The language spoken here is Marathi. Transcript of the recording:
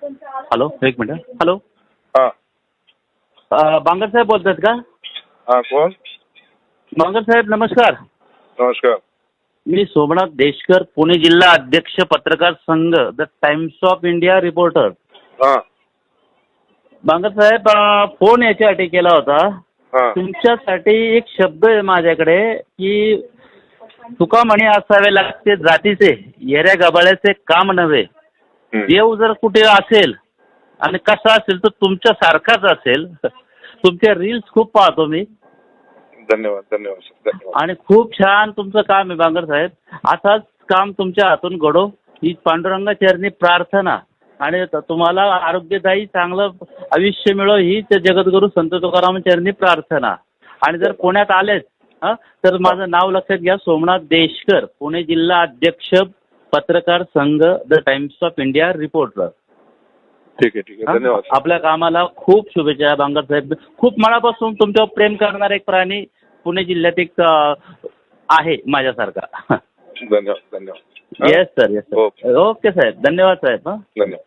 हॅलो, एक मिनिट. हॅलो, हां बांगर साहेब बोलतात का? हां कोण? बांगर साहेब नमस्कार. नमस्कार. मी सोमनाथ देशकर, पुणे जिल्हा अध्यक्ष पत्रकार संघ, the times of India reporter. हां बांगर साहेब, फोन याच्यासाठी केला होता. हां तुमच्यासाठी एक शब्द आहे माझ्याकडे की तुका म्हणे असावे लागते जातीचे, येऱ्या गबाळ्याचे काम नव्हे. हं. देव जर कुठे असेल आणि कसा असेल तर तुमच्या सारखाच असेल. तुमच्या रील्स खूप पाहतो मी धन्यवाद धन्यवाद सर, धन्यवाद. आणि खूप छान तुमचं काम आहे बांगर साहेब. असंच काम तुमच्या हातून घडो ही पांडुरंगा चरणी प्रार्थना आणि तुम्हाला आरोग्यदायी चांगलं आयुष्य मिळो ही जगद्गुरू संत तुकाराम चरणी प्रार्थना. आणि जर पुण्यात आलेच तर माझं नाव लक्षात घ्या, सोमनाथ देशकर, पुणे जिल्हा अध्यक्ष पत्रकार संघ, the times of India reporter. ठीक आहे ठीक आहे, धन्यवाद सर. आपल्या कामाला खूप शुभेच्छा बांगर साहेब. खूप मनापासून तुमच्यावर प्रेम करणारा एक प्राणी पुणे जिल्ह्यात एक आहे माझ्यासारखा. धन्यवाद धन्यवाद. Yes sir, yes sir. Okay साहेब, धन्यवाद साहेब. धन्यवाद.